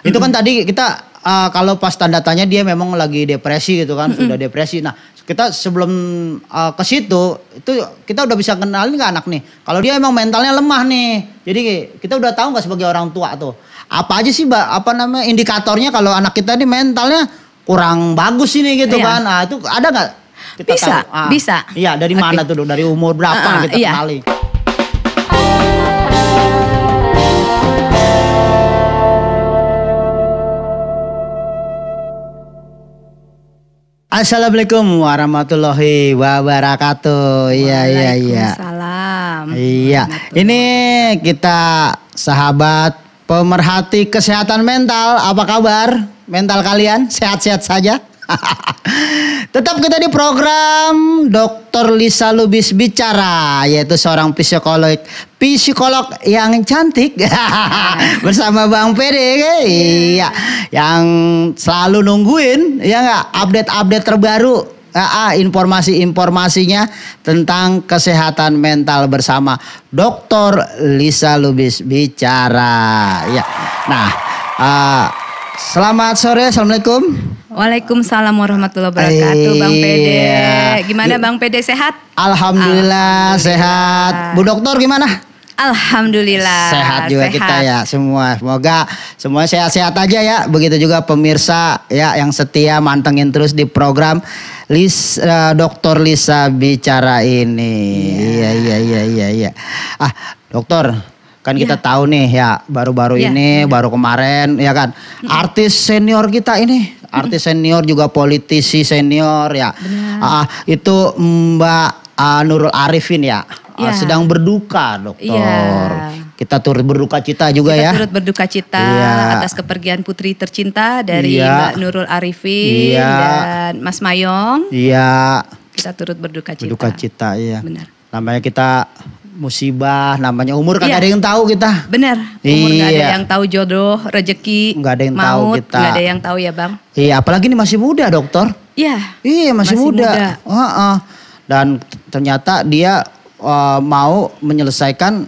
Itu kan tadi kita kalau pas tanda-tanya dia memang lagi depresi gitu kan, sudah depresi. Nah, kita sebelum ke situ itu kita udah bisa kenalin nggak anak nih. Kalau dia emang mentalnya lemah nih. Jadi kita udah tahu nggak sebagai orang tua tuh. Apa aja sih indikatornya kalau anak kita nih mentalnya kurang bagus ini gitu kan. Nah, itu ada nggak? Bisa, bisa. Iya, dari mana tuh? Dari umur berapa kita kenali? Assalamualaikum warahmatullahi wabarakatuh. Iya. Waalaikumsalam. Iya. Ini kita sahabat pemerhati kesehatan mental. Apa kabar? Mental kalian sehat-sehat saja? Tetap kita di program Dr. Lisa Lubis Bicara, yaitu seorang psikolog yang cantik bersama Bang Pede, iya, yang selalu nungguin ya nggak update terbaru, informasinya tentang kesehatan mental bersama Dr. Lisa Lubis Bicara, ya. Nah, selamat sore, assalamualaikum. Waalaikumsalam warahmatullahi wabarakatuh, Bang Pede. Gimana Bang Pede, sehat? Alhamdulillah sehat. Bu Dokter gimana? Alhamdulillah sehat juga kita ya semua. Semoga semua sehat-sehat aja ya. Begitu juga pemirsa ya yang setia mantengin terus di program Dr. Lisa Bicara ini. Iya. Dokter. Kan kita tahu nih ya baru-baru ini baru kemarin ya kan artis senior kita ini artis senior juga politisi senior ya itu Mbak Nurul Arifin ya sedang berduka dokter. Kita turut berduka cita juga ya. Kita turut berduka cita atas kepergian putri tercinta dari Mbak Nurul Arifin dan Mas Mayong. Iya. Kita turut berduka cita. Berduka cita iya. Benar. Namanya kita musibah, namanya umur kan ada yang tahu kita. Benar. Umur gak ada yang tahu, jodoh, rezeki, nggak ada yang maut, tahu kita. Nggak ada yang tahu ya Bang. Iya, apalagi ini masih muda dokter. Iya masih muda. Dan ternyata dia mau menyelesaikan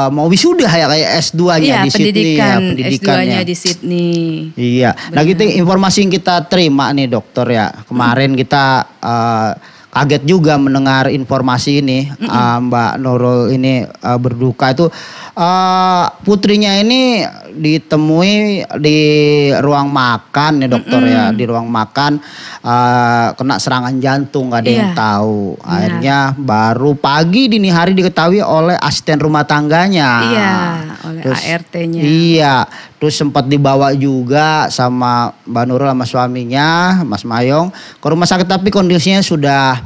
mau wisuda ya kayak S2-nya di Sydney ya, pendidikannya S2-nya di Sydney. Iya. Nah, gitu informasi yang kita terima nih dokter ya. Kemarin kita kaget juga mendengar informasi ini Mbak Nurul ini berduka itu putrinya ini ditemui di ruang makan ya dokter ya di ruang makan kena serangan jantung nggak ada yang tahu. Akhirnya baru pagi dini hari diketahui oleh asisten rumah tangganya. Iya, oleh ART-nya. Iya, terus sempat dibawa juga sama Mbak Nurul sama suaminya Mas Mayong ke rumah sakit tapi kondisinya sudah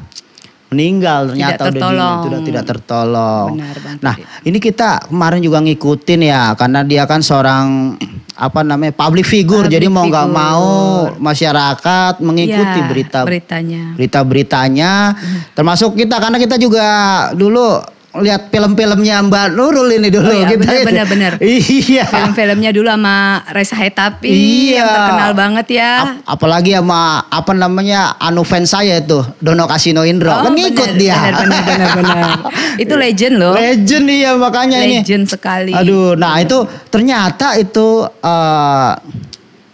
meninggal ternyata sudah tidak tertolong. Benar, Bang. Nah, ini kita kemarin juga ngikutin ya karena dia kan seorang public figure jadi mau nggak mau masyarakat mengikuti beritanya termasuk kita karena kita juga dulu lihat film-filmnya Mbak Nurul ini dulu benar. Iya. Film-filmnya dulu sama Reza Hetapi yang terkenal banget ya. Apalagi sama anu fans saya itu Dono Kasino Indro kan ngikut dia. Benar. Itu legend loh. Legend iya makanya legend ini. Legend sekali. Aduh, nah itu ternyata itu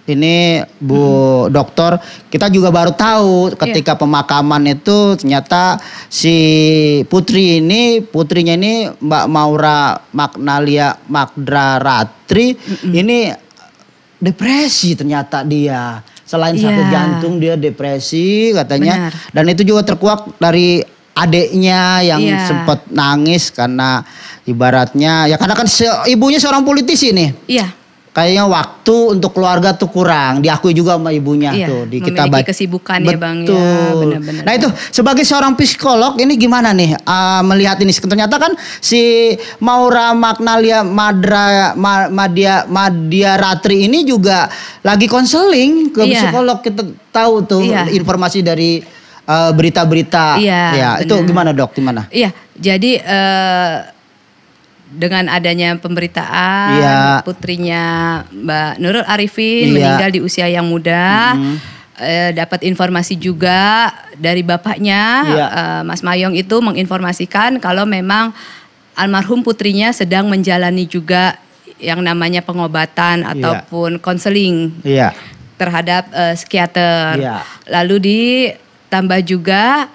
ini Bu Dokter kita juga baru tahu ketika pemakaman itu ternyata si putrinya ini Mbak Maura Magnalia Magdra Ratri ini depresi ternyata dia. Selain sakit jantung dia depresi katanya. Benar. Dan itu juga terkuak dari adiknya yang sempat nangis karena ibaratnya ya karena kan ibunya seorang politisi nih. Iya. Kayaknya waktu untuk keluarga tuh kurang, diakui juga sama ibunya tuh. Kita kesibukan ya Bang ya. Benar-benar. Nah itu sebagai seorang psikolog ini gimana nih melihat ini? Ternyata kan si Maura Magnalia Madya Ratri ini juga lagi konseling ke psikolog. Kita tahu tuh informasi dari berita-berita. Ya itu gimana dok? Gimana? Iya jadi dengan adanya pemberitaan putrinya Mbak Nurul Arifin meninggal di usia yang muda, dapat informasi juga dari bapaknya Mas Mayong itu menginformasikan kalau memang almarhum putrinya sedang menjalani juga yang namanya pengobatan ataupun konseling terhadap psikiater. Lalu ditambah juga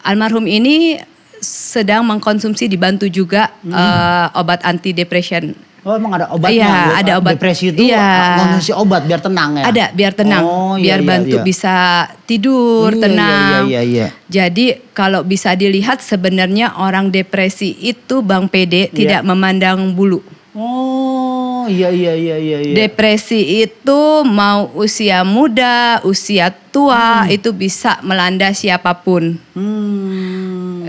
almarhum ini sedang mengkonsumsi, dibantu juga obat anti depression. Oh, emang ada obatnya? Iya, ada obat depresi itu. Konsumsi obat biar tenang ya? Ada, biar tenang, biar bantu bisa tidur, tenang. Iya. Jadi kalau bisa dilihat sebenarnya orang depresi itu Bang PD tidak memandang bulu. Oh, iya. Depresi itu mau usia muda, usia tua, itu bisa melanda siapapun.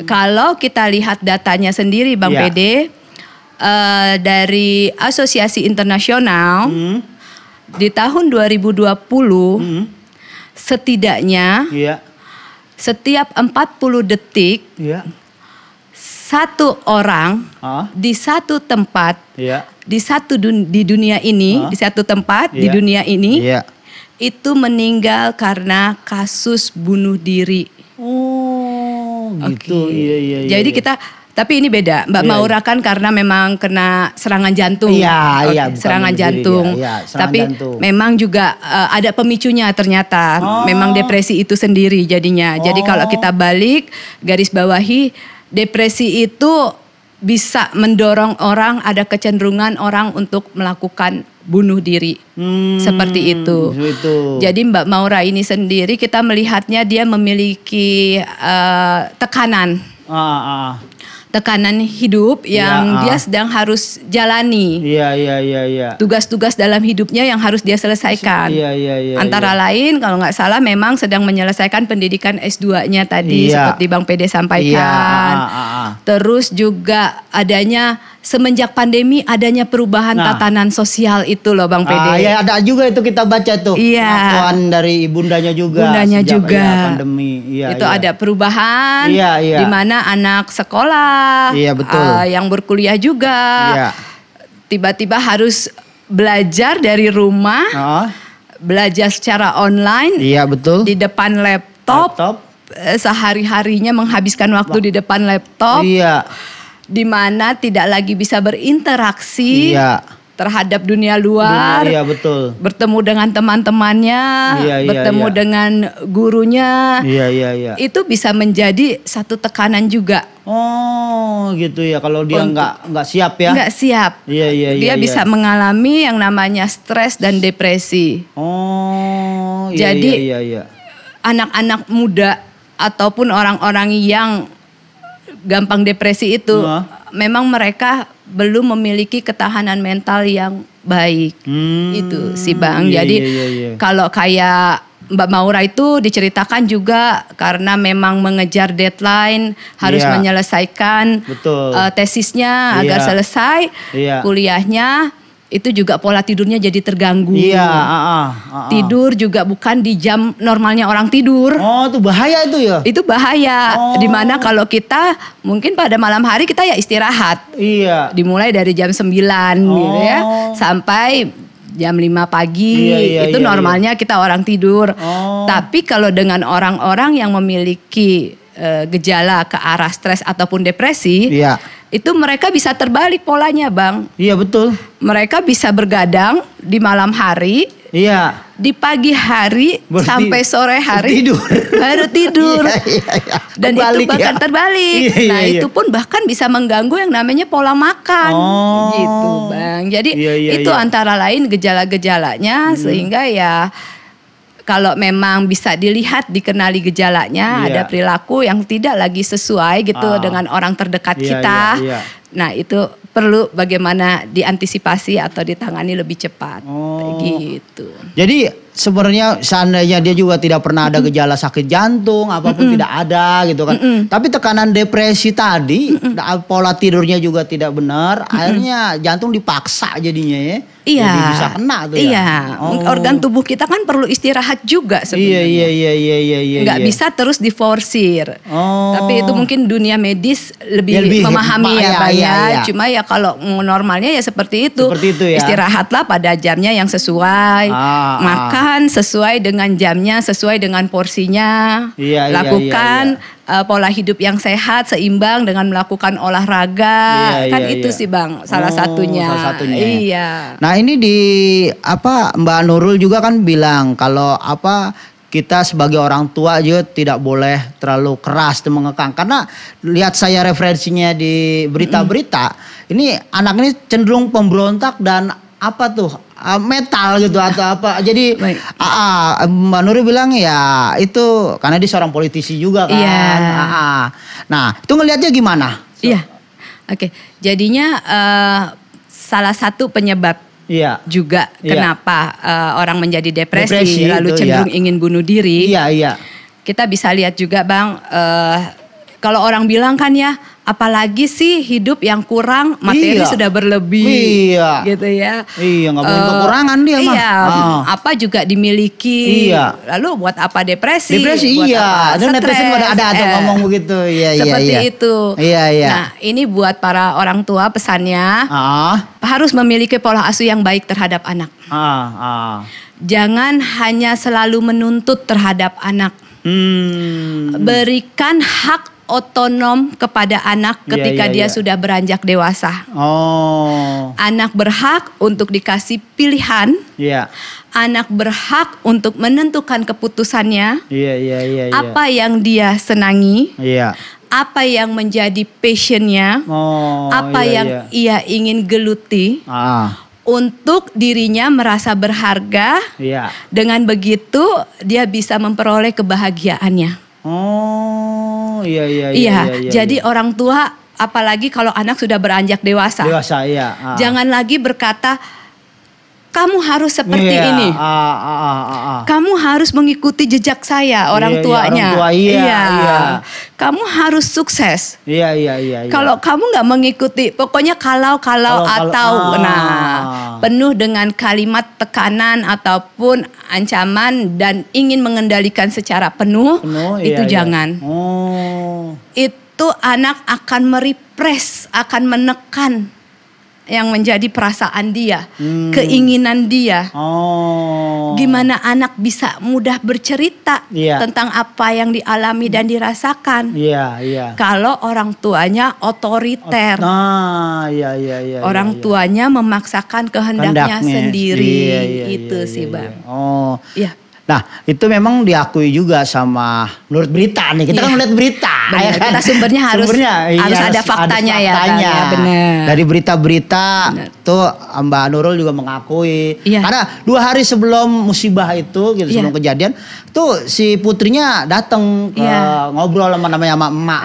Kalau kita lihat datanya sendiri Bang PD, dari Asosiasi Internasional di tahun 2020 setidaknya setiap 40 detik satu orang di satu tempat di dunia ini di satu tempat di dunia ini itu meninggal karena kasus bunuh diri. Oh, gitu. Iya. Jadi kita, tapi ini beda. Mbak Maura kan karena memang kena serangan jantung. Iya. Serangan jantung. Tapi jantung. Memang juga ada pemicunya ternyata. Memang depresi itu sendiri jadinya. Jadi kalau kita balik, garis bawahi, depresi itu bisa mendorong orang, ada kecenderungan orang untuk melakukan bunuh diri. Seperti itu. Jadi Mbak Maura ini sendiri kita melihatnya dia memiliki tekanan. Tekanan hidup yang dia sedang harus jalani. Iya. Tugas-tugas dalam hidupnya yang harus dia selesaikan. Iya. Antara lain kalau nggak salah memang sedang menyelesaikan pendidikan S2-nya tadi seperti Bang PD sampaikan. Terus juga adanya semenjak pandemi adanya perubahan tatanan sosial itu loh Bang PD. Iya, ada juga itu kita baca tuh. Pengakuan dari ibundanya juga. Pandemi. Itu ada perubahan di mana anak sekolah yang berkuliah juga tiba-tiba harus belajar dari rumah. Belajar secara online. Di depan laptop. Sehari-harinya menghabiskan waktu di depan laptop. Di mana tidak lagi bisa berinteraksi terhadap dunia luar, bertemu dengan teman-temannya, bertemu dengan gurunya, itu bisa menjadi satu tekanan juga. Oh, gitu ya. Kalau dia nggak siap ya? Nggak siap. Dia bisa mengalami yang namanya stres dan depresi. Jadi anak-anak muda ataupun orang-orang yang gampang depresi itu memang mereka belum memiliki ketahanan mental yang baik. Itu sih Bang. Jadi kalau kayak Mbak Maura itu diceritakan juga karena memang mengejar deadline, harus menyelesaikan tesisnya agar selesai kuliahnya. Itu juga pola tidurnya jadi terganggu. Tidur juga bukan di jam normalnya orang tidur. Oh, itu bahaya itu ya? Itu bahaya. Dimana kalau kita mungkin pada malam hari kita ya istirahat. Dimulai dari jam 9 gitu ya. Sampai jam 5 pagi. Itu normalnya kita orang tidur. Tapi kalau dengan orang-orang yang memiliki gejala ke arah stres ataupun depresi. Itu mereka bisa terbalik polanya Bang. Iya betul. Mereka bisa bergadang di malam hari. Di pagi hari sampai sore hari baru tidur. Dan terbalik, itu bahkan terbalik. Itu pun bahkan bisa mengganggu yang namanya pola makan. Gitu Bang. Jadi itu antara lain gejala-gejalanya sehingga ya kalau memang bisa dilihat, dikenali gejalanya, ada perilaku yang tidak lagi sesuai gitu dengan orang terdekat kita. Nah itu perlu bagaimana diantisipasi atau ditangani lebih cepat. Gitu. Jadi sebenarnya seandainya dia juga tidak pernah ada gejala sakit jantung, apapun tidak ada gitu kan. Tapi tekanan depresi tadi, pola tidurnya juga tidak benar, akhirnya jantung dipaksa jadinya ya. Jadi bisa kena tuh ya. Organ tubuh kita kan perlu istirahat juga sebenarnya. Nggak bisa terus diforsir. Tapi itu mungkin dunia medis lebih memahami ya Bang ya. Cuma ya kalau normalnya ya seperti itu. Ya. Istirahatlah pada jamnya yang sesuai. Makan makan sesuai dengan jamnya, sesuai dengan porsinya. Lakukan pola hidup yang sehat, seimbang dengan melakukan olahraga. Itu sih Bang, salah satunya. Iya. Nah ini di Mbak Nurul juga kan bilang kalau kita sebagai orang tua juga tidak boleh terlalu keras dan mengekang. Karena lihat saya referensinya di berita-berita, ini anak ini cenderung pemberontak dan metal gitu atau apa. Jadi Mbak Nurul bilang ya itu karena dia seorang politisi juga kan. Nah itu ngelihatnya gimana? Iya. Oke. Jadinya salah satu penyebab juga kenapa orang menjadi depresi lalu cenderung ingin bunuh diri. Kita bisa lihat juga Bang, kalau orang bilang kan ya, apalagi sih hidup yang kurang, materi sudah berlebih, gitu ya. Nggak boleh kekurangan dia mah. Apa juga dimiliki. Lalu buat apa depresi? Buat apa dan depresi ada ngomong begitu. Seperti itu. Nah ini buat para orang tua pesannya, harus memiliki pola asuh yang baik terhadap anak. Jangan hanya selalu menuntut terhadap anak. Berikan hak otonom kepada anak ketika dia sudah beranjak dewasa. Anak berhak untuk dikasih pilihan. Anak berhak untuk menentukan keputusannya. Apa yang dia senangi. Apa yang menjadi passionnya. Apa yang ia ingin geluti. Untuk dirinya merasa berharga. Dengan begitu dia bisa memperoleh kebahagiaannya. Jadi orang tua, apalagi kalau anak sudah beranjak dewasa. Jangan lagi berkata, kamu harus seperti ini. Kamu harus mengikuti jejak saya, orang tuanya. Kamu harus sukses. Kalau kamu nggak mengikuti, pokoknya kalau atau penuh dengan kalimat tekanan ataupun ancaman dan ingin mengendalikan secara penuh itu jangan. Itu anak akan merepress, akan menekan yang menjadi perasaan dia, keinginan dia. Gimana anak bisa mudah bercerita tentang apa yang dialami dan dirasakan. Kalau orang tuanya otoriter. Orang tuanya memaksakan kehendaknya sendiri. Itu sih Bang. Nah itu memang diakui juga sama menurut berita nih. Kita kan melihat berita. Benar, kita sumbernya harus ada faktanya ya. Benar. Dari berita-berita tuh Mbak Nurul juga mengakui. Karena 2 hari sebelum musibah itu gitu, sebelum kejadian tuh si putrinya datang ngobrol sama namanya emak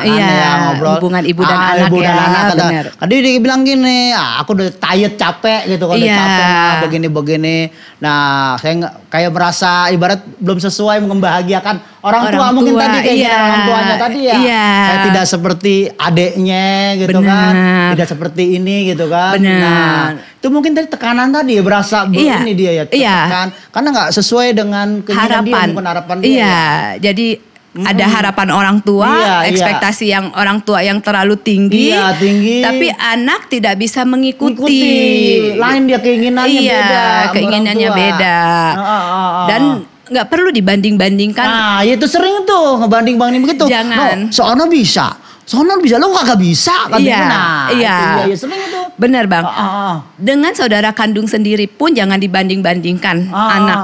ngobrol hubungan ibu dan anak benar. Tadi dia bilang gini, aku udah tired, capek gitu, udah capek begini. Nah saya kayak merasa ibarat belum sesuai membahagiakan orang tua mungkin tadi kayak orang tuanya tadi kayak tidak seperti adeknya gitu kan, tidak seperti ini gitu kan. Nah itu mungkin tadi tekanan tadi berasa ini dia tertekan karena nggak sesuai dengan keinginan dia, bukan harapan dia. Jadi ada harapan orang tua, ekspektasi yang orang tua yang terlalu tinggi, tapi anak tidak bisa mengikuti. Lain dia keinginannya beda. Keinginannya beda. Dan nggak perlu dibanding-bandingkan. Nah, itu sering tuh ngebanding-banding begitu. Jangan. Soalnya bisa, lo kagak bisa kan? Sering itu. Benar Bang. Dengan saudara kandung sendiri pun jangan dibanding-bandingkan anak.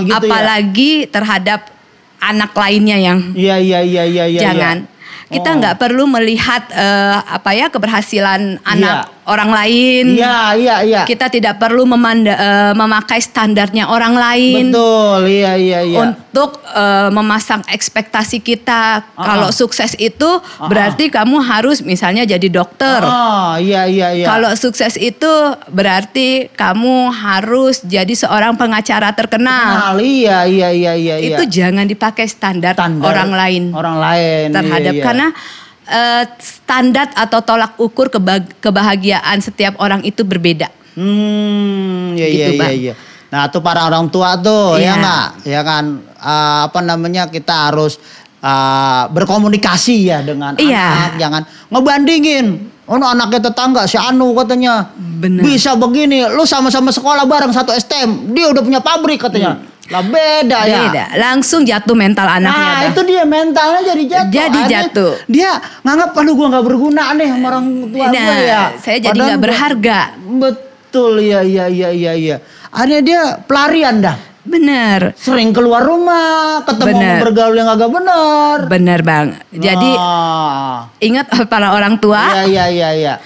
Gitu apalagi terhadap anak lainnya yang. Jangan. Kita nggak perlu melihat keberhasilan anak orang lain. Kita tidak perlu memakai standarnya orang lain. Betul, Untuk memasang ekspektasi kita. Kalau sukses itu berarti kamu harus misalnya jadi dokter. Kalau sukses itu berarti kamu harus jadi seorang pengacara terkenal. Itu jangan dipakai standar orang lain. Terhadap karena standar atau tolak ukur kebahagiaan setiap orang itu berbeda. Nah, tuh para orang tua tuh ya kan kita harus berkomunikasi ya dengan anak, jangan ngebandingin. Anaknya tetangga si Anu katanya bisa begini, lu sama-sama sekolah bareng satu STM, dia udah punya pabrik katanya. Lah beda ya. Beda. Langsung jatuh mental anaknya. Itu dia mentalnya jadi jatuh. Jadi jatuh. Dia nganggap aduh gue nggak berguna nih sama orang tua gue ya. Saya jadi nggak berharga. Betul ya. Akhirnya dia pelarian dah. Bener. Sering keluar rumah, ketemu bergaul yang agak benar. Bener bang. Jadi ingat para orang tua. Iya.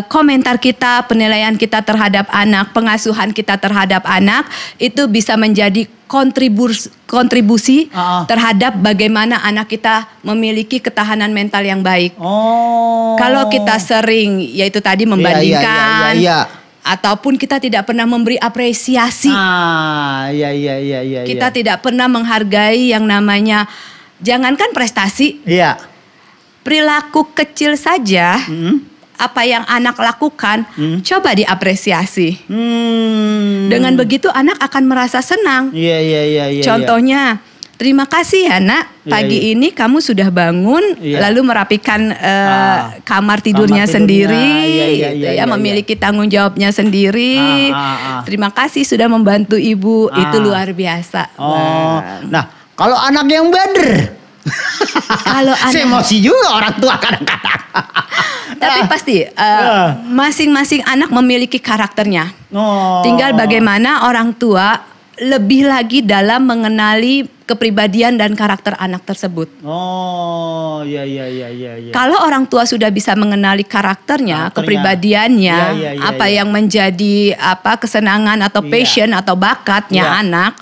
Komentar kita, penilaian kita terhadap anak, pengasuhan kita terhadap anak itu bisa menjadi kontribusi terhadap bagaimana anak kita memiliki ketahanan mental yang baik. Kalau kita sering yaitu tadi membandingkan. Ataupun kita tidak pernah memberi apresiasi. Kita tidak pernah menghargai yang namanya, jangankan prestasi. Perilaku kecil saja, apa yang anak lakukan, coba diapresiasi. Dengan begitu anak akan merasa senang. Contohnya, terima kasih ya nak, pagi ini kamu sudah bangun, lalu merapikan kamar tidurnya sendiri, memiliki tanggung jawabnya sendiri. Terima kasih sudah membantu ibu, itu luar biasa. Nah, kalau anak yang bader, kalau anak emosi juga orang tua kadang-kadang. Tapi pasti masing-masing anak memiliki karakternya. Tinggal bagaimana orang tua lebih lagi dalam mengenali kepribadian dan karakter anak tersebut. Iya. Kalau orang tua sudah bisa mengenali karakternya, kepribadiannya, apa yang menjadi kesenangan atau passion atau bakatnya anak,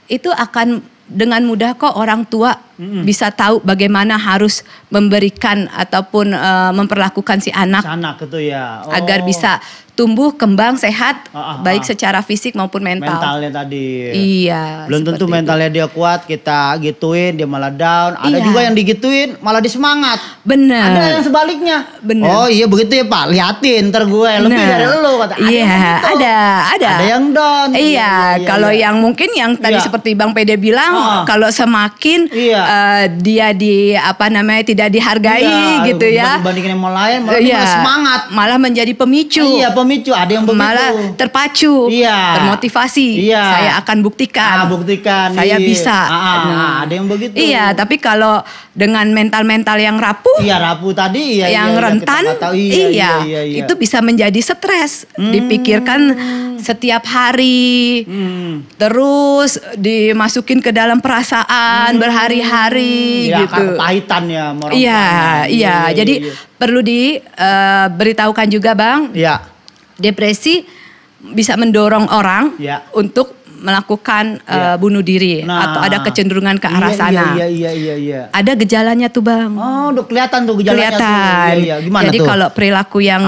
itu akan dengan mudah kok orang tua bisa tahu bagaimana harus memberikan ataupun memperlakukan si anak, agar bisa tumbuh, kembang, sehat, baik secara fisik maupun mental. Mentalnya tadi. Iya. Belum tentu mentalnya dia kuat, kita gituin dia malah down. Ada juga yang digituin malah disemangat. Bener. Ada yang sebaliknya. Bener. Oh iya begitu ya Pak, liatin ntar gue lebih dari lo kata. Ada. Ada yang down. Iya. Kalau yang mungkin yang tadi seperti Bang Pede bilang, kalau semakin dia tidak dihargai gitu ya. Dibandingin yang lain malah semangat. Malah menjadi pemicu. Pemicu, ada yang begitu. Malah terpacu, termotivasi. Saya akan buktikan. Saya bisa. Ada yang begitu. Iya, tapi kalau dengan mental-mental yang rapuh, rapuh tadi, yang rentan, itu bisa menjadi stres. Dipikirkan setiap hari, terus dimasukin ke dalam perasaan berhari-hari, gitu. Kepahitan ya. Iya. Jadi perlu diberitahukan juga Bang. Depresi bisa mendorong orang untuk melakukan bunuh diri atau ada kecenderungan ke arah sana. Iya. Ada gejalanya tuh Bang. Udah kelihatan tuh gejalanya. Kelihatan. Gimana jadi tuh? Kalau perilaku yang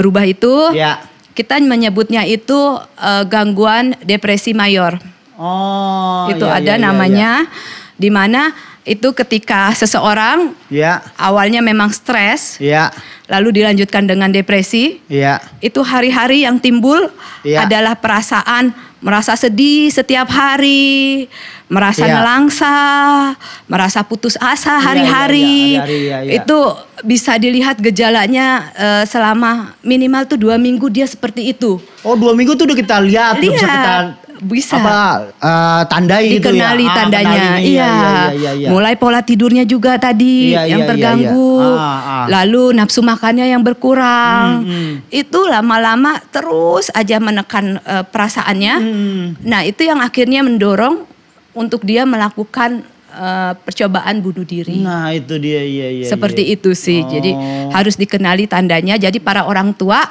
berubah itu, kita menyebutnya itu gangguan depresi mayor. Itu ada namanya, di mana itu ketika seseorang awalnya memang stres, lalu dilanjutkan dengan depresi, itu hari-hari yang timbul adalah perasaan merasa sedih setiap hari, merasa nelangsa, merasa putus asa hari-hari. Itu bisa dilihat gejalanya selama minimal tuh 2 minggu dia seperti itu. 2 minggu tuh udah kita lihat. Bisa tandai gitu ya. Dikenali tandanya. Iya. Mulai pola tidurnya juga tadi yang terganggu. Lalu nafsu makannya yang berkurang. Itu lama-lama terus aja menekan perasaannya. Nah, itu yang akhirnya mendorong untuk dia melakukan percobaan bunuh diri. Nah, itu dia. Seperti itu sih. Jadi harus dikenali tandanya. Jadi para orang tua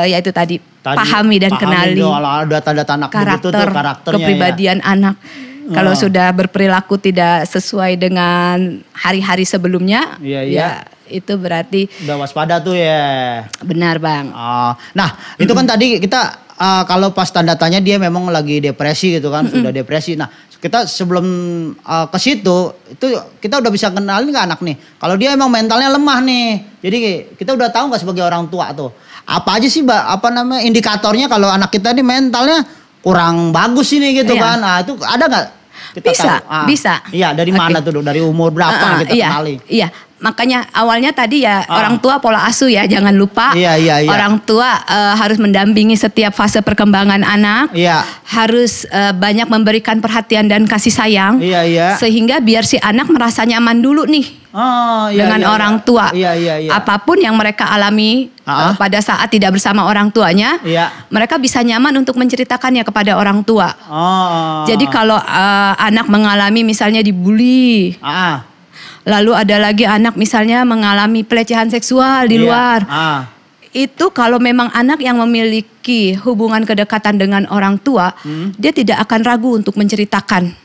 yaitu tadi pahami dan kenali data-data karakter, kepribadian anak. Kalau sudah berperilaku tidak sesuai dengan hari-hari sebelumnya, itu berarti udah waspada tuh ya. Benar Bang. Nah itu kan tadi kita kalau pas tanda-tanya dia memang lagi depresi gitu kan, sudah depresi. Nah kita sebelum ke situ itu kita udah bisa kenalin ke anak nih. Kalau dia emang mentalnya lemah nih, jadi kita udah tahu nggak sebagai orang tua tuh apa aja sih indikatornya kalau anak kita ini mentalnya kurang bagus ini gitu kan. Nah, itu ada nggak? Bisa. Iya, dari mana tuh? Dari umur berapa kita kenali? Iya, makanya awalnya tadi ya orang tua pola asuh ya, jangan lupa. Orang tua harus mendampingi setiap fase perkembangan anak. Harus banyak memberikan perhatian dan kasih sayang. Sehingga biar si anak merasa nyaman dulu nih dengan orang tua. Apapun yang mereka alami pada saat tidak bersama orang tuanya, mereka bisa nyaman untuk menceritakannya kepada orang tua. Jadi kalau anak mengalami misalnya dibully, lalu ada lagi anak misalnya mengalami pelecehan seksual di luar. Itu kalau memang anak yang memiliki hubungan kedekatan dengan orang tua, dia tidak akan ragu untuk menceritakan.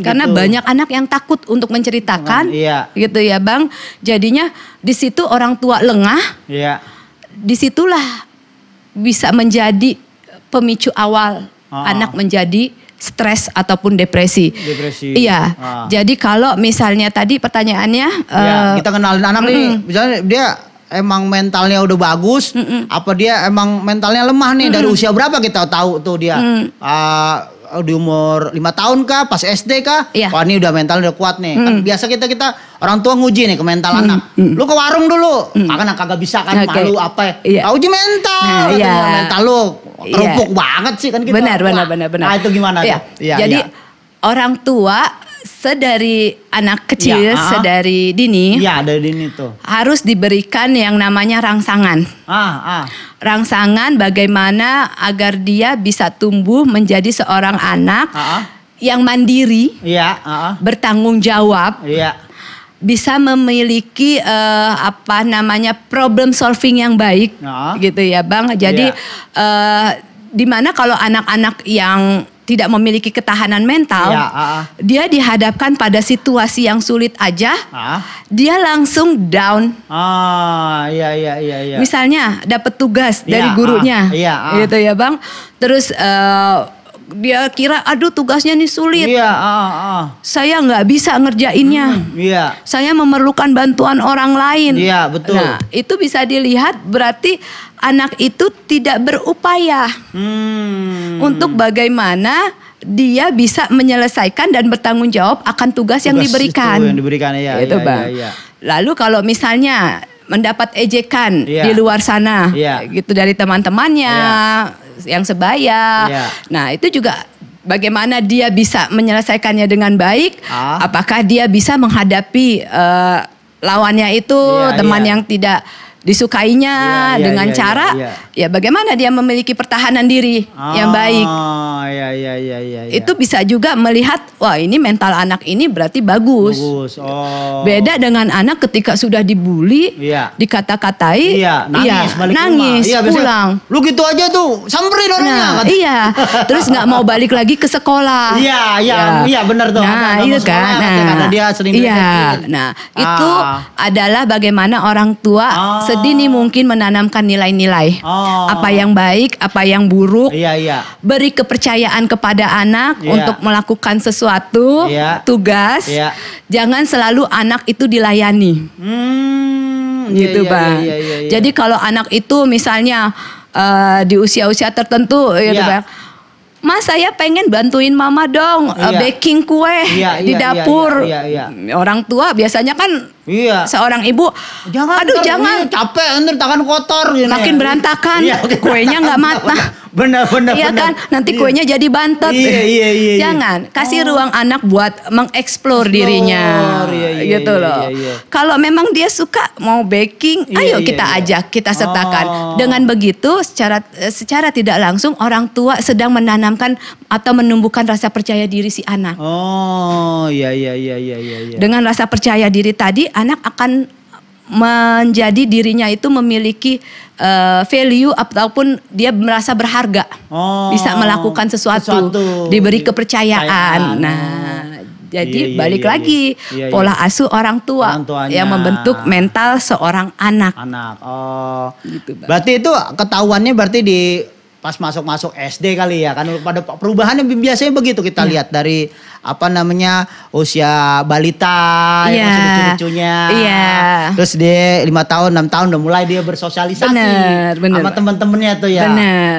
Karena banyak anak yang takut untuk menceritakan, gitu ya Bang. Jadinya di situ orang tua lengah. Disitulah bisa menjadi pemicu awal anak menjadi stres ataupun depresi. Iya. Jadi kalau misalnya tadi pertanyaannya, kita kenalin anak nih, misalnya dia emang mentalnya udah bagus, apa dia emang mentalnya lemah nih dari usia berapa kita tahu tuh dia? Di umur 5 tahun kah, pas SD kah? Wah ini udah mental udah kuat nih. Kan biasa kita orang tua nguji nih ke mental anak. Lu ke warung dulu, karena kagak bisa kan, malu apa ya? Uji mental, mental lu kerupuk banget sih kan kita. Benar. Nah itu gimana? Jadi orang tua sedari anak kecil, sedari dini, dari dini tuh harus diberikan yang namanya rangsangan. Rangsangan bagaimana agar dia bisa tumbuh menjadi seorang anak yang mandiri, bertanggung jawab, bisa memiliki problem solving yang baik, gitu ya Bang. Jadi di mana kalau anak-anak yang tidak memiliki ketahanan mental, dia dihadapkan pada situasi yang sulit aja, dia langsung down. Misalnya dapat tugas dari gurunya, gitu ya Bang. Terus dia kira, aduh tugasnya nih sulit, saya nggak bisa ngerjainnya, saya memerlukan bantuan orang lain. Betul. Nah itu bisa dilihat berarti anak itu tidak berupaya untuk bagaimana dia bisa menyelesaikan dan bertanggung jawab akan tugas yang diberikan. Itu Bang. Lalu kalau misalnya mendapat ejekan di luar sana, gitu dari teman-temannya yang sebaya. Nah itu juga bagaimana dia bisa menyelesaikannya dengan baik. Apakah dia bisa menghadapi lawannya itu, teman yang tidak disukainya dengan cara ya bagaimana dia memiliki pertahanan diri yang baik. Itu bisa juga melihat, wah ini mental anak ini berarti bagus. Beda dengan anak ketika sudah dibully, dikata-katai, nangis pulang. Lu gitu aja tuh samperin orangnya. Terus nggak mau balik lagi ke sekolah. Benar tuh. Nah itu kan. Karena dia sering Nah itu adalah bagaimana orang tua sedini mungkin menanamkan nilai-nilai. Apa yang baik, apa yang buruk. Beri kepercayaan kepada anak untuk melakukan sesuatu, tugas. Jangan selalu anak itu dilayani. Gitu Bang. Jadi kalau anak itu misalnya di usia-usia tertentu, gitu Bang. Mas saya pengen bantuin mama dong baking kue di dapur. Orang tua biasanya kan seorang ibu, jangan capek, ntar tangan kotor, makin berantakan, kuenya nggak matang. Benar. Kan, nanti kuenya jadi bantet. Jangan kasih ruang anak buat mengeksplor dirinya, gitu loh. Kalau memang dia suka mau baking, ayo kita ajak, kita sertakan. Dengan begitu, secara tidak langsung orang tua sedang menanamkan atau menumbuhkan rasa percaya diri si anak. Dengan rasa percaya diri tadi, anak akan menjadi dirinya itu memiliki value ataupun dia merasa berharga, bisa melakukan sesuatu. Diberi kepercayaan. Nah, jadi balik lagi pola asuh orang tua yang membentuk mental seorang anak. Gitu, berarti itu ketahuannya berarti di pas masuk SD kali ya kan, pada perubahannya biasanya begitu kita lihat dari usia balita yang masih lucu-lucunya. Terus dia 5 tahun 6 tahun udah mulai dia bersosialisasi sama teman-temannya tuh ya.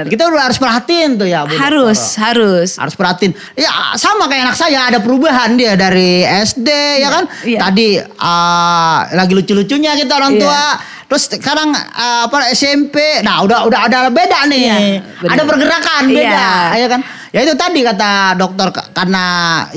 Kita udah harus perhatiin tuh ya Bu. Harus perhatiin. Ya sama kayak anak saya, ada perubahan dia dari SD ya kan. Tadi lagi lucu-lucunya kita orang tua. Terus sekarang SMP, nah udah ada beda nih, ada pergerakan beda, ya kan? Ya itu tadi kata dokter, karena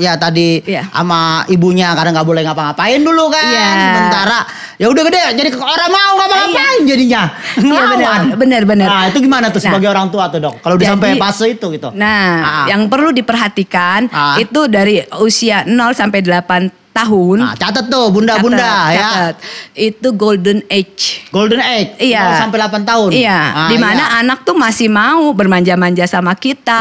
ya tadi sama ibunya karena nggak boleh ngapa-ngapain dulu kan, sementara ya udah gede, jadi orang mau ngapa-ngapain jadinya, ngelawan. Bener. Nah itu gimana tuh sebagai orang tua tuh dok, kalau udah sampai fase itu gitu? Nah, yang perlu diperhatikan itu dari usia 0 sampai 8 tahun. Nah, catat tuh bunda-bunda ya. Itu golden age. Golden age. 0 sampai 8 tahun. Iya. Dimana anak tuh masih mau bermanja-manja sama kita.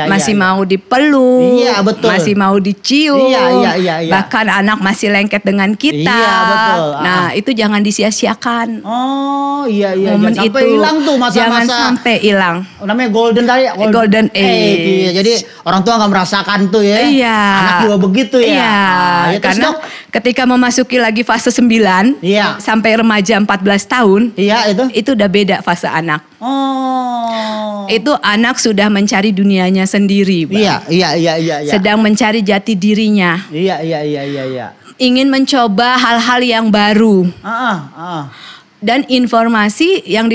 Masih mau dipeluk. Iya, betul. Masih mau dicium. Iya. Bahkan anak masih lengket dengan kita. Iya, betul. Nah, itu jangan disia-siakan. Oh, iya. Momen jangan sampai hilang tuh masa-masa. Jangan sampai hilang. Namanya golden tadi. Golden age. Iya, jadi orang tua nggak merasakan tuh ya. Iya. Anak juga begitu ya. Iya. Ya, karena ketika memasuki lagi fase 9 sampai remaja 14 tahun, itu udah beda fase anak. Itu anak sudah mencari dunianya sendiri, Bang. Iya. Sedang mencari jati dirinya. Iya. Ingin mencoba hal-hal yang baru. Dan informasi yang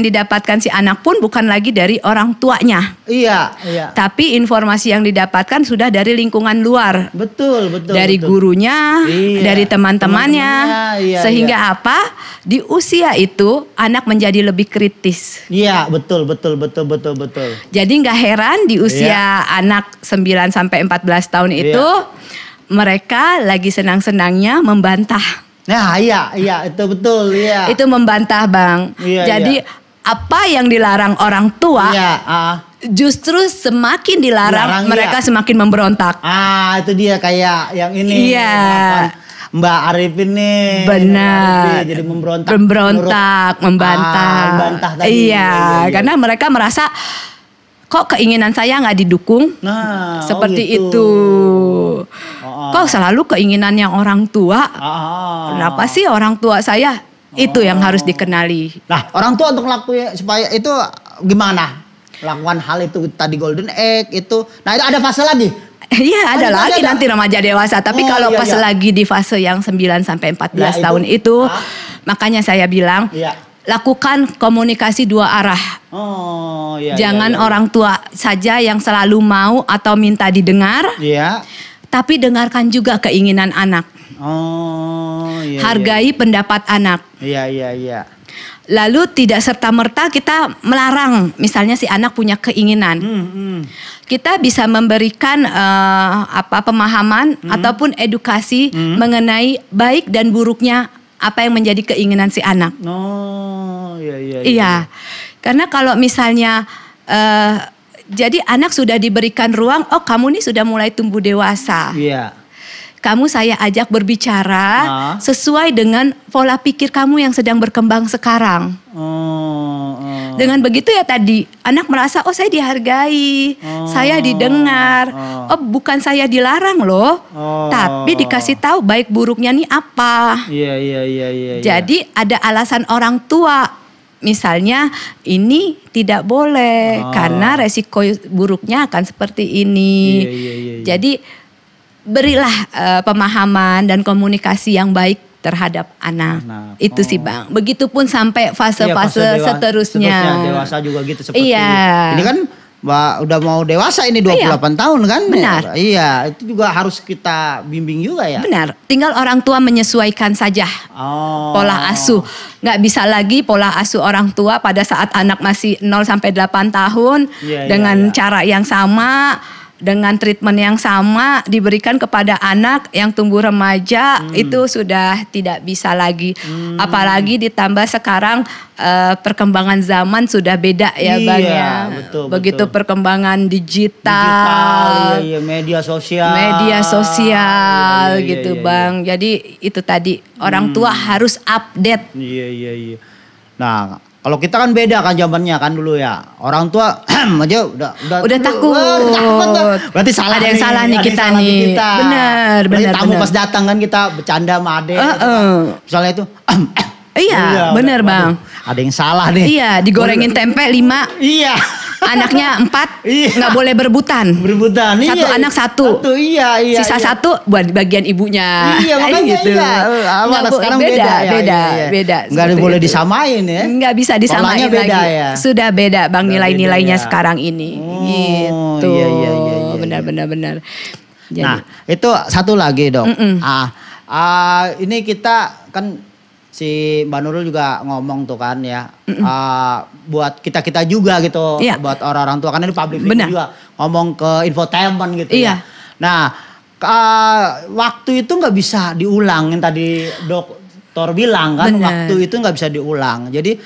didapatkan si anak pun bukan lagi dari orang tuanya. Iya. Tapi informasi yang didapatkan sudah dari lingkungan luar. Betul. Dari gurunya, dari teman-temannya. Sehingga apa? Di usia itu anak menjadi lebih kritis. Iya, betul. Jadi nggak heran di usia anak 9 sampai 14 tahun itu mereka lagi senang-senangnya membantah. Nah, iya, itu betul, iya. Itu membantah, Bang. Jadi apa yang dilarang orang tua, justru semakin dilarang mereka semakin memberontak. Itu dia kayak yang ini. Mbak Arifin nih. Benar. Jadi membantah, membantah tadi. Karena mereka merasa kok keinginan saya nggak didukung. Seperti itu. Kok selalu keinginan yang orang tua? Kenapa sih orang tua saya? Itu yang harus dikenali. Nah, orang tua untuk lakuin supaya itu gimana? Lakukan hal itu tadi golden egg itu. Nah, itu ada fase lagi. Iya, ada lagi nanti remaja dewasa. Tapi kalau pas lagi di fase yang 9 sampai 14 tahun itu, makanya saya bilang lakukan komunikasi 2 arah. Jangan orang tua saja yang selalu mau atau minta didengar. Tapi dengarkan juga keinginan anak. Hargai pendapat anak. Iya. Lalu tidak serta-merta kita melarang. Misalnya si anak punya keinginan. Kita bisa memberikan pemahaman ataupun edukasi mengenai baik dan buruknya apa yang menjadi keinginan si anak. Iya. Karena kalau misalnya jadi anak sudah diberikan ruang, kamu nih sudah mulai tumbuh dewasa. Kamu saya ajak berbicara sesuai dengan pola pikir kamu yang sedang berkembang sekarang. Dengan begitu ya tadi, anak merasa saya dihargai, saya didengar. Bukan saya dilarang loh, tapi dikasih tahu baik buruknya nih apa. Jadi ada alasan orang tua. Misalnya ini tidak boleh karena resiko buruknya akan seperti ini. Jadi berilah pemahaman dan komunikasi yang baik terhadap anak. Itu sih Bang. Begitupun sampai fase-fase seterusnya. Dewasa juga gitu seperti ini kan Mbak udah mau dewasa ini 28 tahun kan? Benar. Iya, itu juga harus kita bimbing juga ya. Benar. Tinggal orang tua menyesuaikan saja pola asuh. Nggak bisa lagi pola asuh orang tua pada saat anak masih 0 sampai 8 tahun dengan cara yang sama, dengan treatment yang sama diberikan kepada anak yang tumbuh remaja. Itu sudah tidak bisa lagi. Apalagi ditambah sekarang perkembangan zaman sudah beda ya Bang ya. Begitu perkembangan digital, media sosial. Gitu Bang. Jadi itu tadi orang tua harus update. Nah, Kalau kita kan beda kan zamannya kan dulu ya. Orang tua aja udah takut. Berarti salah. Ada yang salah nih kita nih. Benar. Tamu pas datang kan kita bercanda sama adek. Misalnya itu iya, benar Bang. Ada yang salah nih. Iya, digorengin tempe 5. Iya. Anaknya 4, nggak boleh berebutan. Satu anak satu. Iya. Sisa satu buat bagian ibunya. Iya, makanya gitu. Sekarang beda. Nggak boleh disamain ya. Nggak bisa disamain beda lagi. Ya. Sudah beda Bang nilai-nilainya sekarang ini. Gitu. Iya. Benar. Jadi. Nah, itu satu lagi dok. Ini kita kan si Mbak Nurul juga ngomong tuh kan ya, buat kita juga gitu, buat orang-orang tua, karena di public juga ngomong ke infotainment gitu ya. Nah, waktu itu nggak bisa diulang, yang tadi dokter bilang kan, waktu itu nggak bisa diulang. Jadi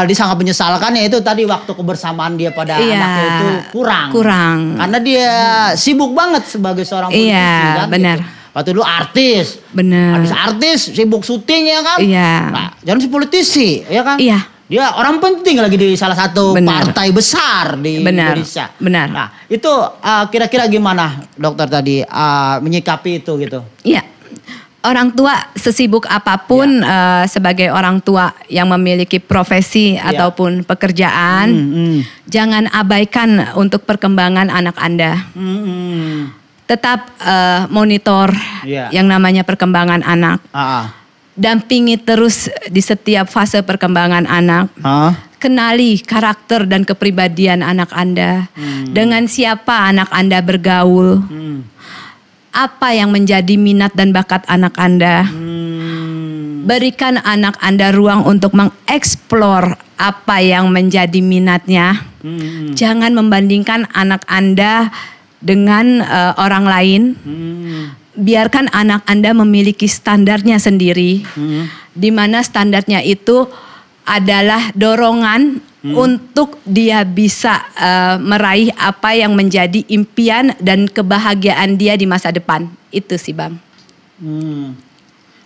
dia sangat menyesalkan ya itu tadi waktu kebersamaan dia pada anaknya itu kurang. Karena dia sibuk banget sebagai seorang politisi kan. Benar. Gitu. Waktu dulu artis. Benar. Habis artis sibuk syuting ya kan. Iya. Nah, jangan si politisi ya kan. Iya. Dia orang penting lagi di salah satu partai besar di Indonesia. Benar. Nah itu kira-kira gimana dokter tadi menyikapi itu gitu. Iya. Orang tua sesibuk apapun sebagai orang tua yang memiliki profesi ataupun pekerjaan. Jangan abaikan untuk perkembangan anak Anda. Tetap monitor yang namanya perkembangan anak. Dampingi terus di setiap fase perkembangan anak. Kenali karakter dan kepribadian anak Anda. Dengan siapa anak Anda bergaul. Apa yang menjadi minat dan bakat anak Anda. Berikan anak Anda ruang untuk mengeksplor apa yang menjadi minatnya. Jangan membandingkan anak Anda dengan orang lain. Biarkan anak Anda memiliki standarnya sendiri. Di mana standarnya itu adalah dorongan untuk dia bisa meraih apa yang menjadi impian dan kebahagiaan dia di masa depan. Itu sih Bang.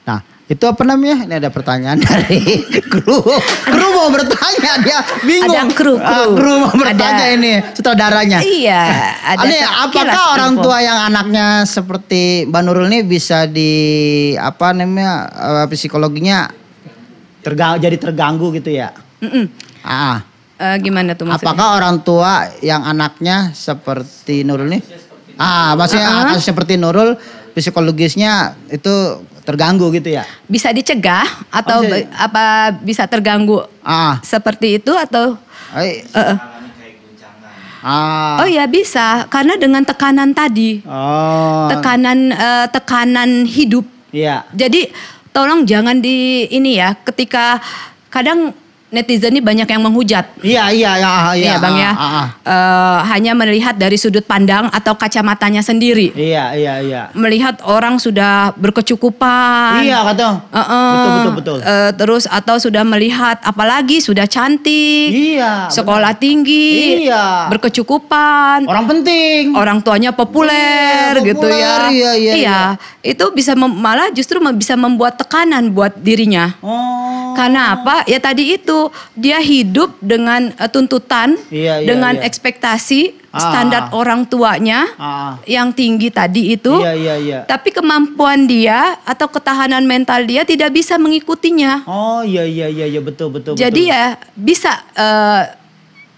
Nah itu apa namanya? Ini ada pertanyaan dari kru. Kru mau bertanya, dia bingung. Ada kru mau bertanya ini sutradaranya. Iya. Apakah orang tua yang anaknya seperti Mbak Nurul ini bisa psikologinya jadi terganggu gitu ya? Gimana tuh maksudnya? Apakah orang tua yang anaknya seperti Nurul nih? Maksudnya seperti Nurul psikologisnya itu terganggu gitu ya? Bisa dicegah atau bisa terganggu seperti itu atau? Oh ya bisa, karena dengan tekanan tadi, tekanan hidup. Iya. Jadi tolong jangan ketika kadang netizen ini banyak yang menghujat. Iya Bang ya. Hanya melihat dari sudut pandang atau kacamatanya sendiri. Iya. Melihat orang sudah berkecukupan. Iya kata. Betul. Terus atau sudah melihat apalagi sudah cantik. Iya. Sekolah tinggi. Iya. Berkecukupan. Orang penting. Orang tuanya populer gitu ya. Iya. Itu bisa malah justru bisa membuat tekanan buat dirinya. Karena apa? Ya tadi itu dia hidup dengan tuntutan, dengan ekspektasi standar orang tuanya yang tinggi tadi itu. Tapi kemampuan dia atau ketahanan mental dia tidak bisa mengikutinya. Betul. Jadi ya bisa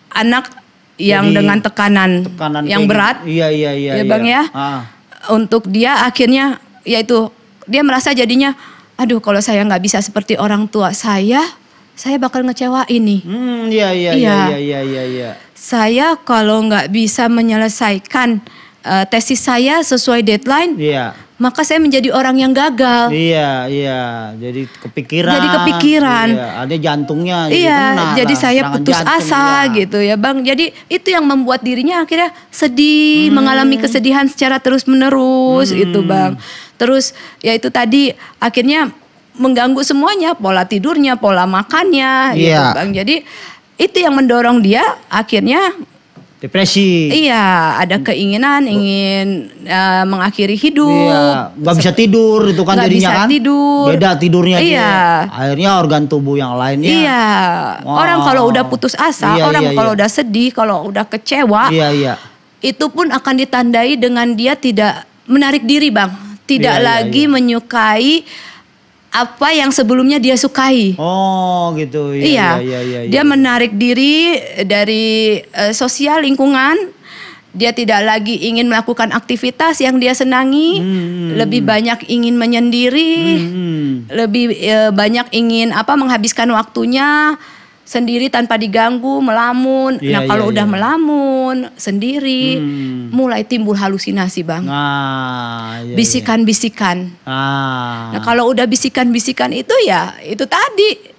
anak yang dengan tekanan yang berat. Ya Bang ya. Untuk dia akhirnya yaitu dia merasa jadinya, aduh kalau saya nggak bisa seperti orang tua saya bakal ngecewain nih. Iya. Saya kalau nggak bisa menyelesaikan tesis saya sesuai deadline, maka saya menjadi orang yang gagal. Iya. Jadi kepikiran. Iya. Ada jantungnya. Jadi saya putus asa gitu ya Bang. Jadi itu yang membuat dirinya akhirnya sedih, mengalami kesedihan secara terus menerus itu Bang. Terus ya itu tadi akhirnya mengganggu semuanya, pola tidurnya, pola makannya gitu Bang. Jadi itu yang mendorong dia akhirnya Depresi. Iya, ada keinginan ingin mengakhiri hidup. Iya, nggak bisa tidur itu kan jadinya bisa kan. Tidur. Beda tidurnya iya. Akhirnya organ tubuh yang lainnya. Iya. Wow. Orang kalau udah putus asa, orang kalau udah sedih, kalau udah kecewa, itu pun akan ditandai dengan dia tidak menarik diri, Bang. Tidak lagi menyukai apa yang sebelumnya dia sukai. Oh gitu. Iya. Dia menarik diri dari sosial lingkungan. Dia tidak lagi ingin melakukan aktivitas yang dia senangi. Lebih banyak ingin menyendiri. Lebih banyak ingin menghabiskan waktunya sendiri tanpa diganggu, melamun. Kalau udah melamun sendiri, mulai timbul halusinasi, Bang. Bisikan-bisikan. Nah, kalau udah bisikan-bisikan itu ya itu tadi.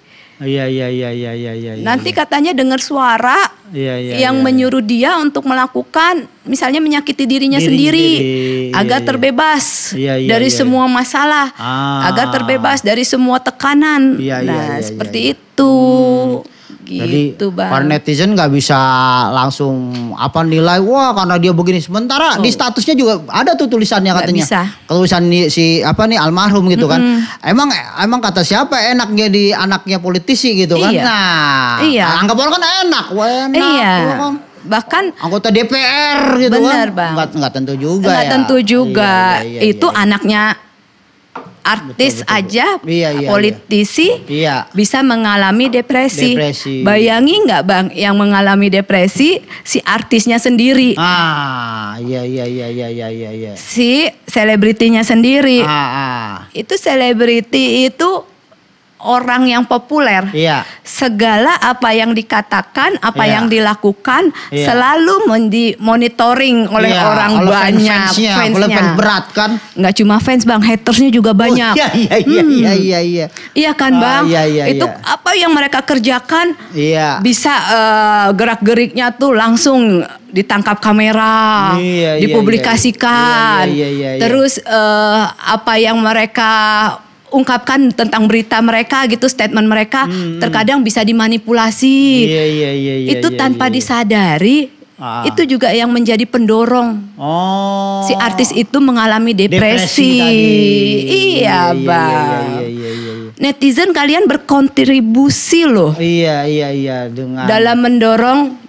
Nanti katanya dengar suara yang menyuruh dia untuk melakukan, misalnya menyakiti dirinya sendiri, agar terbebas dari semua masalah, agar terbebas dari semua tekanan. Seperti itu. Jadi gitu, Bang. para netizen nggak bisa langsung nilai wah karena dia begini. Sementara di statusnya juga ada tuh tulisannya katanya. Tulisan si almarhum gitu kan. Emang kata siapa enaknya di anaknya politisi gitu kan. Nah, anggap orang kan enak. Wah, enak. Kan. Bahkan anggota DPR gitu bener, kan. Bang. Nggak tentu juga nggak tentu juga. Itu anaknya artis betul. Aja politisi bisa mengalami depresi. Bayangi nggak, Bang, yang mengalami depresi si artisnya sendiri. Iya. Si selebritinya sendiri. Itu selebriti itu orang yang populer. Segala apa yang dikatakan, apa yang dilakukan selalu dimonitoring oleh orang banyak. Fansnya berat kan? Nggak cuma fans, Bang, hatersnya juga banyak. Iya. Iya kan, Bang? Itu apa yang mereka kerjakan bisa gerak-geriknya tuh langsung ditangkap kamera, dipublikasikan. Terus apa yang mereka ungkapkan tentang berita mereka gitu, statement mereka terkadang bisa dimanipulasi. Itu tanpa disadari, itu juga yang menjadi pendorong si artis itu mengalami depresi. Iya, Bang. Netizen kalian berkontribusi loh. Iya dengan dalam mendorong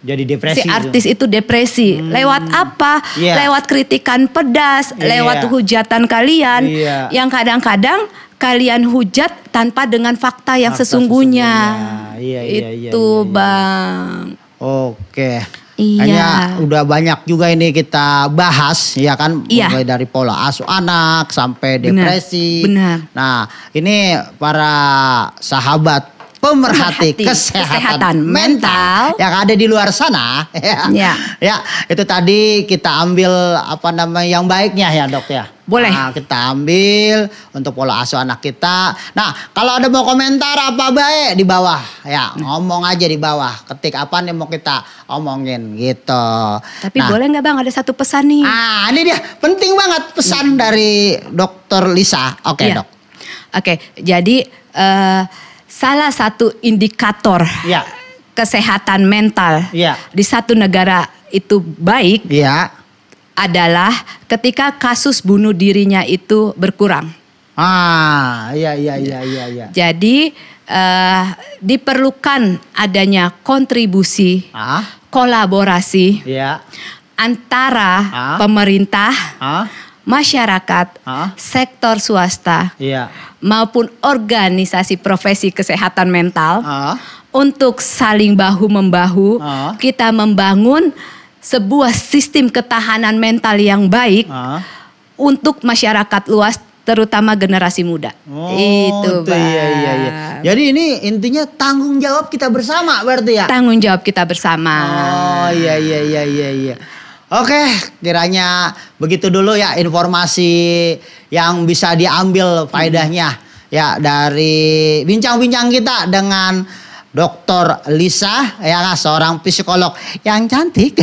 jadi depresi si artis itu depresi. Lewat apa? Lewat kritikan pedas, lewat hujatan kalian yang kadang-kadang kalian hujat tanpa dengan fakta yang sesungguhnya. Itu, Bang. Oke. Hanya udah banyak juga ini kita bahas ya kan, mulai dari pola asuh anak sampai depresi. Benar. Nah, ini para sahabat pemerhati kesehatan mental yang ada di luar sana ya itu tadi kita ambil yang baiknya ya, Dok ya. Boleh. Nah, kita ambil untuk pola asuh anak kita. Nah, kalau ada mau komentar apa baik di bawah ya, ngomong aja di bawah, ketik apa nih mau kita omongin gitu. Tapi boleh nggak, Bang, ada satu pesan nih? Ini dia penting banget pesan dari Dr. Lisa. Oke, Dok. Oke, jadi salah satu indikator kesehatan mental di satu negara itu baik adalah ketika kasus bunuh dirinya itu berkurang. Iya. Jadi diperlukan adanya kontribusi, kolaborasi antara pemerintah, masyarakat, sektor swasta, maupun organisasi profesi kesehatan mental untuk saling bahu-membahu kita membangun sebuah sistem ketahanan mental yang baik untuk masyarakat luas, terutama generasi muda. Itu, Bang. Iya. Jadi ini intinya tanggung jawab kita bersama berarti ya? Tanggung jawab kita bersama. Iya. Oke, kiranya begitu dulu ya informasi yang bisa diambil faedahnya ya dari bincang-bincang kita dengan Dr. Lisa ya, seorang psikolog yang cantik.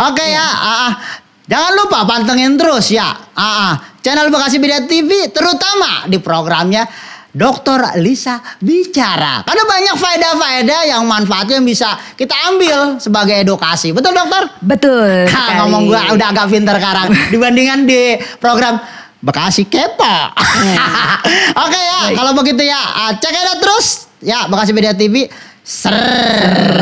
Oke. Jangan lupa pantengin terus ya channel Bekasi Media TV, terutama di programnya Dr. Lisa bicara. Karena banyak faedah-faedah yang manfaatnya yang bisa kita ambil sebagai edukasi. Betul dokter? Betul. Ngomong gue udah agak pinter sekarang dibandingkan di program Bekasi Kepo. Oke ya, kalau begitu ya, cek aja terus ya Bekasi Media TV. Ser.